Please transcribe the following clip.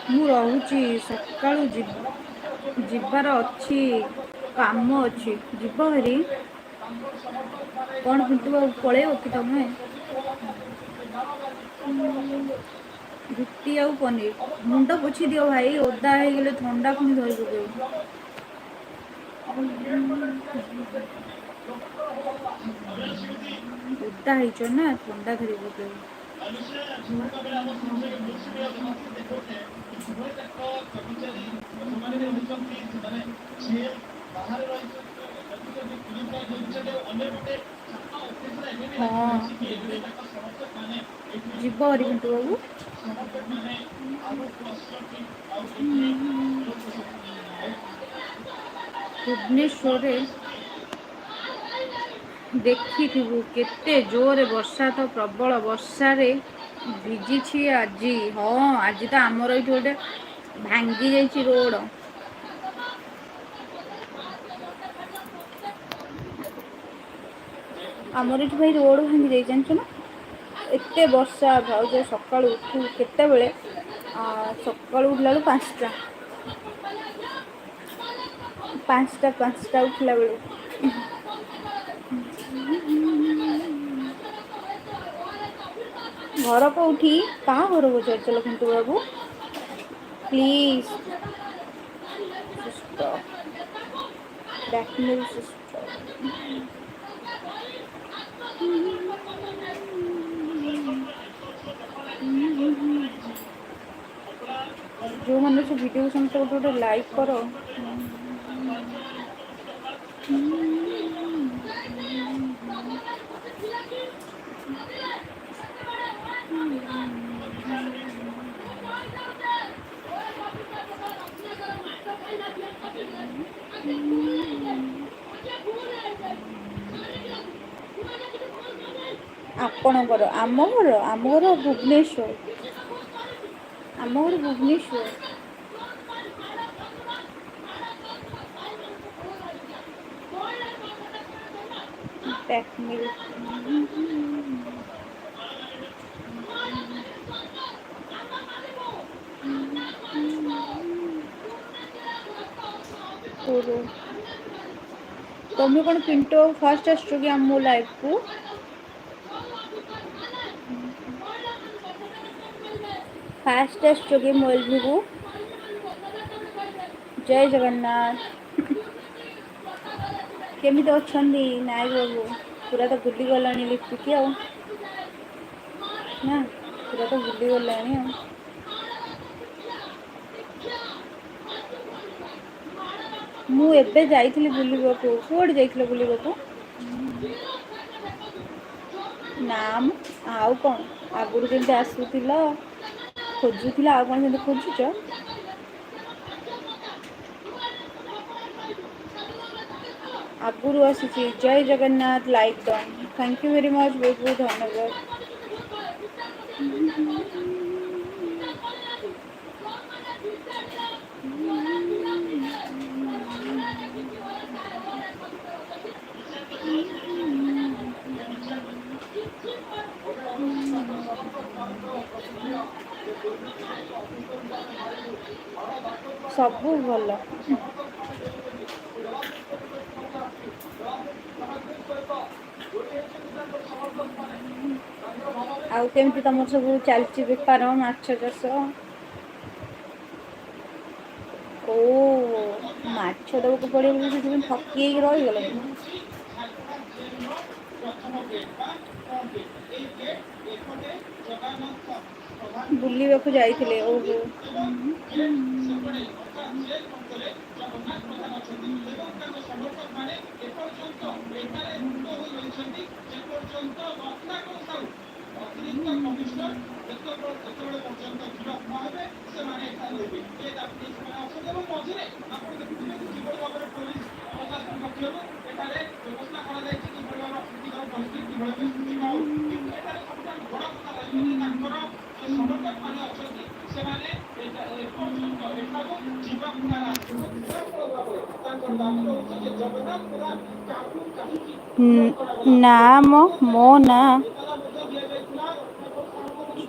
ମୁଁ ରହୁଛି ସକାଳୁ ଯିବାର ଅଛି, କାମ ଅଛି। ଯିବ ହେରି କଣ ପିଣ୍ଟୁ ଆଉ ପଳେଇବ କି ତମେ? ରୁଟି ଆଉ ପନିର। ମୁଣ୍ଡ ପୋଛି ଦିଅ ଭାଇ, ଓଦା ହେଇଗଲେ ଥଣ୍ଡା ପୁଣି ଧରି ପକେଇବ। ଓଦା ହେଇଛ ନା ଥଣ୍ଡା ଧରି ହଁ ଯିବି। ଯିବ ହେରି ପିଣ୍ଟୁ ବାବୁ। ଭୁବନେଶ୍ୱରରେ ଦେଖିଥିବୁ କେତେ ଜୋରରେ ବର୍ଷା, ତ ପ୍ରବଳ ବର୍ଷାରେ ଭିଜିଛି ଆଜି। ହଁ ଆଜି ତ ଆମର ଏଇଠି ଗୋଟେ ଭାଙ୍ଗି ଯାଇଛି ରୋଡ଼। ଆମର ଏଠି ଭାଇ ରୋଡ଼ ଭାଙ୍ଗି ଯାଇଛି ଜାଣିଛୁ ନା? ଏତେ ବର୍ଷା ଭାଉଜ ସକାଳୁ ଉଠୁ କେତେବେଳେ ସକାଳୁ ଉଠିଲା ବେଳକୁ 5ଟା। 5ଟା ଉଠିଲା ବେଳକୁ। ଘର କୋଉଠି? କାହା ଘର ପଚାରୁଥିଲ ପିଣ୍ଟୁ ବାବୁ? Please blackmail sister. ଯେଉଁମାନେ ସେ ଭିଡ଼ିଓକୁ ସମସ୍ତେ ଗୋଟେ ଗୋଟେ ଲାଇକ୍ କର। ଆପଣଙ୍କର ଆମ ଘର ଭୁବନେଶ୍ୱର। ଆମ ଘର ଭୁବନେଶ୍ୱର। ତମେ କଣ ପିଣ୍ଟୁ ଫାଷ୍ଟ ଆସୁଛ କି ଆମ ଲାଇଫକୁ? ଫାଷ୍ଟ ଆସୁଛ କି ମୋ ଏଲଭିକୁ? ଜୟ ଜଗନ୍ନାଥ। କେମିତି ଅଛନ୍ତି ନାଇଁ ବାବୁ? ପୁରା ତ ଭୁଲି ଗଲାଣି ଲିପିକି ଆଉ। ନା ପୁରା ତ ଭୁଲି ଗଲାଣି ଆଉ। ମୁଁ ଏବେ ଯାଇଥିଲି ବୁଲିବାକୁ। କୁଆଡ଼େ ଯାଇଥିଲ ବୁଲିବାକୁ? ନା ମ ଆଉ କଣ ଆଗରୁ ଯେମିତି ଆସୁଥିଲ ଖୋଜୁଥିଲ, ଆଉ କଣ ସେମିତି ଖୋଜୁଛ? ଆଗରୁ ଆସିଛି। ଜୟ Jagannath like done. Thank you very much. ବହୁତ ବହୁତ ଧନ୍ୟବାଦ। ସବୁ ଭଲ। ଆଉ କେମିତି ତମର ସବୁ ଚାଲିଛି ବେପାର, ମାଛ ଚାଷ? ଓ ମାଛ ଦବାକୁ ପଡ଼ିବ ବୋଲି ସେଥିପାଇଁ ଠକି ହେଇକି ରହିଗଲ କି? ବୁଲିବାକୁ ଯାଇଥିଲେ ଓହୋ। ନା ମ ମୋ ନା